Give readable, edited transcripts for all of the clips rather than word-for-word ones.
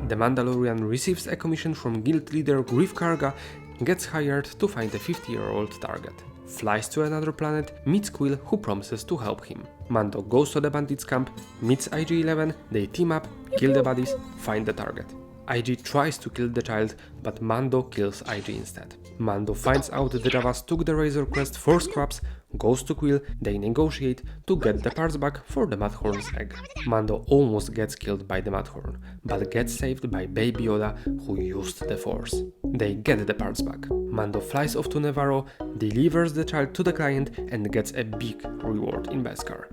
The Mandalorian receives a commission from guild leader Greef Karga, gets hired to find a 50-year-old target. Flies to another planet, meets Quill, who promises to help him. Mando goes to the bandits camp, meets IG-11, they team up, kill the baddies, find the target. IG tries to kill the child, but Mando kills IG instead. Mando finds out the Javas took the Razor Crest for scraps, goes to Quill, they negotiate to get the parts back for the Mudhorn's egg. Mando almost gets killed by the Mudhorn, but gets saved by Baby Yoda, who used the Force. They get the parts back. Mando flies off to Nevarro, delivers the child to the client and gets a big reward in Beskar.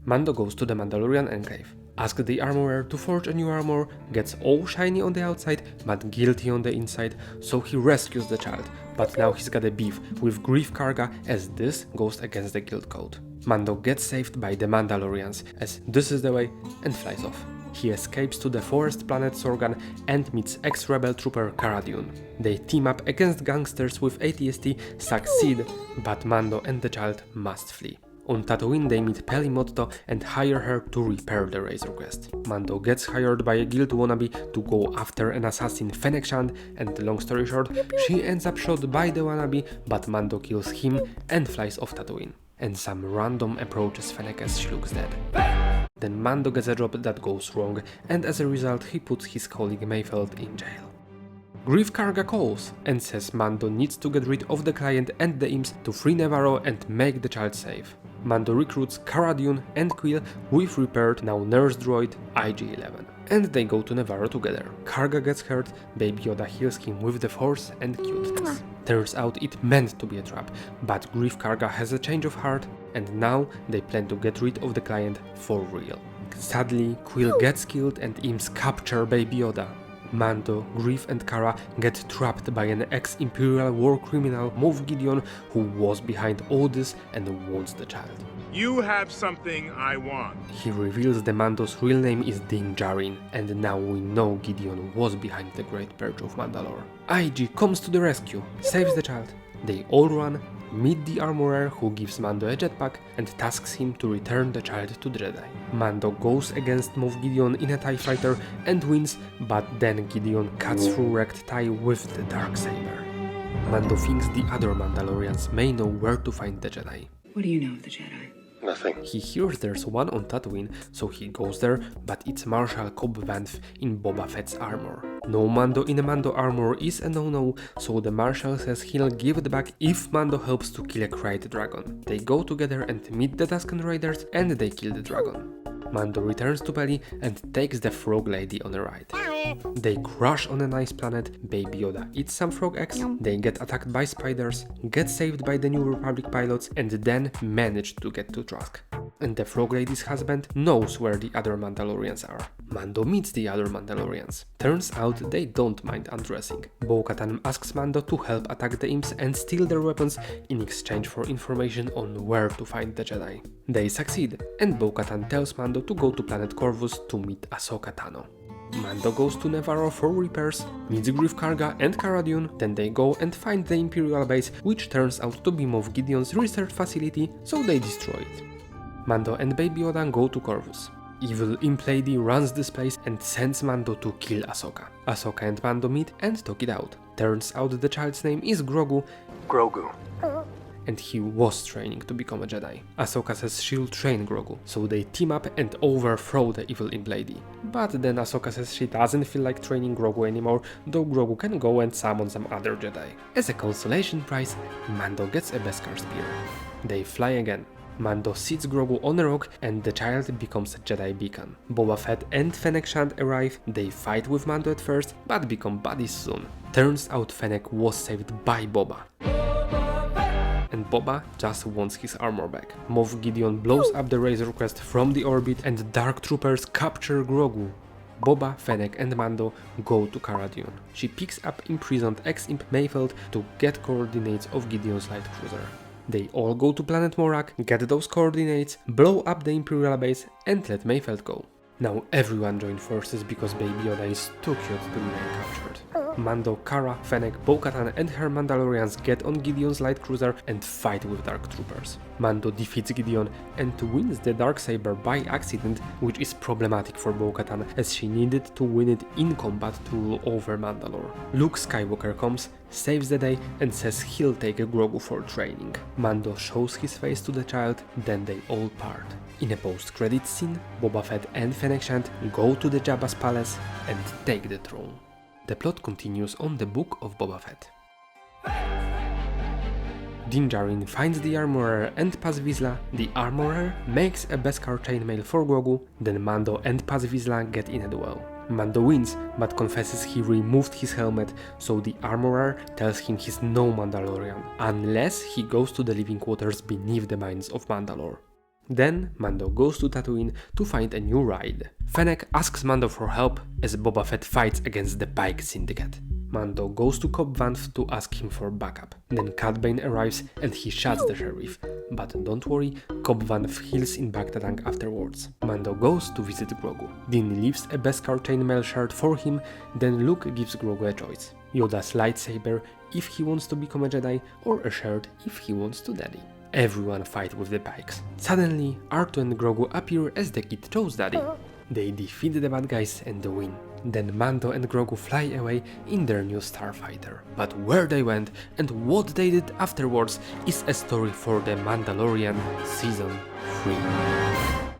Mando goes to the Mandalorian enclave, asks the armorer to forge a new armor, gets all shiny on the outside but guilty on the inside, so he rescues the child, but now he's got a beef with Greef Karga as this goes against the guild code. Mando gets saved by the Mandalorians as this is the way and flies off. He escapes to the forest planet Sorgan and meets ex-rebel trooper Cara Dune. They team up against gangsters with AT-ST, succeed, but Mando and the child must flee. On Tatooine they meet Peli Motto and hire her to repair the Razor Crest. Mando gets hired by a guild wannabe to go after an assassin Fennec Shand, and long story short, she ends up shot by the wannabe, but Mando kills him and flies off Tatooine. And some random approaches Fennec as she looks dead. Then Mando gets a job that goes wrong, and as a result he puts his colleague Mayfeld in jail. Greef Karga calls and says Mando needs to get rid of the client and the imps to free Nevarro and make the child safe. Mando recruits Cara Dune and Quill with repaired, now nurse droid, IG-11. And they go to Nevarro together. Karga gets hurt, Baby Yoda heals him with the Force and cuteness. Turns out it meant to be a trap, but Greef Karga has a change of heart, and now they plan to get rid of the client for real. Sadly, Quill gets killed and imps capture Baby Yoda. Mando, Greef and Cara get trapped by an ex-Imperial war criminal, Moff Gideon, who was behind all this and wants the child. You have something I want. He reveals the Mando's real name is Din Djarin, and now we know Gideon was behind the Great Purge of Mandalore. IG comes to the rescue, saves the child. They all run, meet the armorer who gives Mando a jetpack and tasks him to return the child to the Jedi. Mando goes against Moff Gideon in a TIE fighter and wins, but then Gideon cuts through wrecked TIE with the Darksaber. Mando thinks the other Mandalorians may know where to find the Jedi. What do you know of the Jedi? Nothing. He hears there's one on Tatooine, so he goes there, but it's Marshal Cobb Vanth in Boba Fett's armor. No Mando in a Mando armor is a no-no, so the Marshal says he'll give it back if Mando helps to kill a Krayt dragon. They go together and meet the Tusken Raiders and they kill the dragon. Mando returns to Peli and takes the frog lady on a ride. They crash on a nice planet, Baby Yoda eats some frog eggs, they get attacked by spiders, get saved by the New Republic pilots and then manage to get to Trask. And the frog lady's husband knows where the other Mandalorians are. Mando meets the other Mandalorians. Turns out they don't mind undressing. Bo-Katan asks Mando to help attack the imps and steal their weapons in exchange for information on where to find the Jedi. They succeed, and Bo-Katan tells Mando to go to planet Corvus to meet Ahsoka Tano. Mando goes to Nevarro for repairs, meets Greef Karga and Cara Dune, then they go and find the Imperial base, which turns out to be Moff Gideon's research facility, so they destroy it. Mando and Baby Yoda go to Corvus. Evil Imp Lady runs this place and sends Mando to kill Ahsoka. Ahsoka and Mando meet and talk it out. Turns out the child's name is Grogu, and he was training to become a Jedi. Ahsoka says she'll train Grogu, so they team up and overthrow the Evil Imp Lady. But then Ahsoka says she doesn't feel like training Grogu anymore, though Grogu can go and summon some other Jedi. As a consolation prize, Mando gets a Beskar spear. They fly again. Mando sits Grogu on a rock and the child becomes a Jedi beacon. Boba Fett and Fennec Shand arrive, they fight with Mando at first, but become buddies soon. Turns out Fennec was saved by Boba. And Boba just wants his armor back. Moff Gideon blows up the Razor Crest from the orbit and Dark Troopers capture Grogu. Boba, Fennec and Mando go to Cara Dune. She picks up imprisoned ex-Imp Mayfeld to get coordinates of Gideon's light cruiser. They all go to planet Morak, get those coordinates, blow up the Imperial base and let Mayfeld go. Now everyone joined forces because Baby Yoda is too cute to remain captured. Mando, Cara, Fennec, Bo-Katan and her Mandalorians get on Gideon's light cruiser and fight with Dark Troopers. Mando defeats Gideon and wins the Darksaber by accident, which is problematic for Bo-Katan as she needed to win it in combat to rule over Mandalore. Luke Skywalker comes, saves the day and says he'll take Grogu for training. Mando shows his face to the child, then they all part. In a post-credits scene, Boba Fett and Fennec Shand go to the Jabba's palace and take the throne. The plot continues on the Book of Boba Fett. Din Djarin finds the Armorer and Paz Vizsla. The Armorer makes a Beskar chainmail for Grogu, then Mando and Paz Vizsla get in a duel. Mando wins, but confesses he removed his helmet, so the Armorer tells him he's no Mandalorian, unless he goes to the living quarters beneath the mines of Mandalore. Then Mando goes to Tatooine to find a new ride. Fennec asks Mando for help as Boba Fett fights against the Pike Syndicate. Mando goes to Cobb Vanth to ask him for backup. Then Cad Bane arrives and he shoots the sheriff. But don't worry, Cobb Vanth heals in Bacta afterwards. Mando goes to visit Grogu. Din leaves a Beskar chainmail shard for him, then Luke gives Grogu a choice. Yoda's lightsaber if he wants to become a Jedi, or a shard if he wants to daddy. Everyone fight with the Pikes. Suddenly, R2 and Grogu appear as the kid chose daddy. They defeat the bad guys and win. Then Mando and Grogu fly away in their new starfighter. But where they went and what they did afterwards is a story for The Mandalorian Season 3.